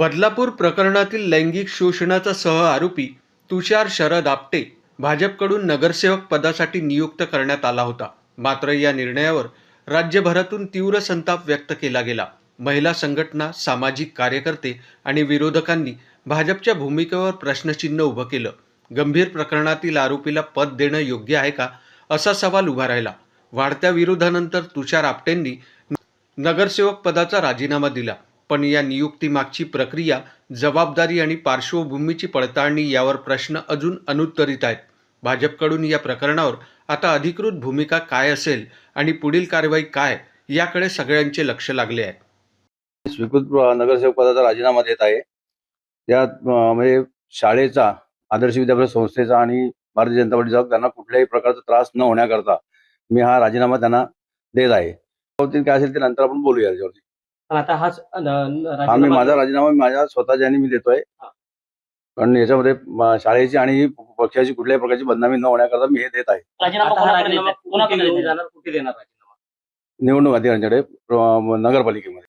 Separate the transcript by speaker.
Speaker 1: बदलापूर प्रकरणातील लैंगिक शोषणाचा सहआरोपी तुषार शरद आपटे भाजपकडून नगरसेवक पदासाठी नियुक्त करण्यात आला होता. मात्र या निर्णयावर राज्यभरातून तीव्र संताप व्यक्त केला गेला. महिला संघटना, सामाजिक कार्यकर्ते आणि विरोधकांनी भाजपच्या भूमिकेवर प्रश्नचिन्ह उभं केलं. गंभीर प्रकरणातील आरोपीला पद देणं योग्य आहे का, असा सवाल उभा राहिला. वाढत्या विरोधानंतर तुषार आपटेंनी नगरसेवक पदाचा राजीनामा दिला. पण या नियुक्तीमागची प्रक्रिया, जबाबदारी आणि पार्श्वभूमीची पडताळणी यावर प्रश्न अजून अनुत्तरित आहेत. भाजपकडून या प्रकरणावर आता अधिकृत भूमिका काय असेल आणि पुढील कारवाई काय, याकडे सगळ्यांचे लक्ष लागले आहे.
Speaker 2: स्वीकृत नगरसेवक पदाचा राजीनामा देत आहे. त्यात म्हणजे शाळेचा, आदर्श विद्यापीठ संस्थेचा आणि भारतीय जनता पार्टीचा त्यांना कुठल्याही प्रकारचा त्रास न होण्याकरता मी हा राजीनामा त्यांना देत आहे. काय असेल ते नंतर आपण बोलूया याच्यावरती.
Speaker 3: आता
Speaker 2: मी माझा राजीनामा माझ्या स्वतःच्या मी देतोय. कारण याच्यामध्ये शाळेची आणि पक्षाची कुठल्याही प्रकारची बदनामी न होण्याकरता मी हे देत आहे.
Speaker 3: राजीनामा कुठे देणार?
Speaker 2: निवडणूक अधिकाऱ्यांकडे, नगरपालिकेमध्ये.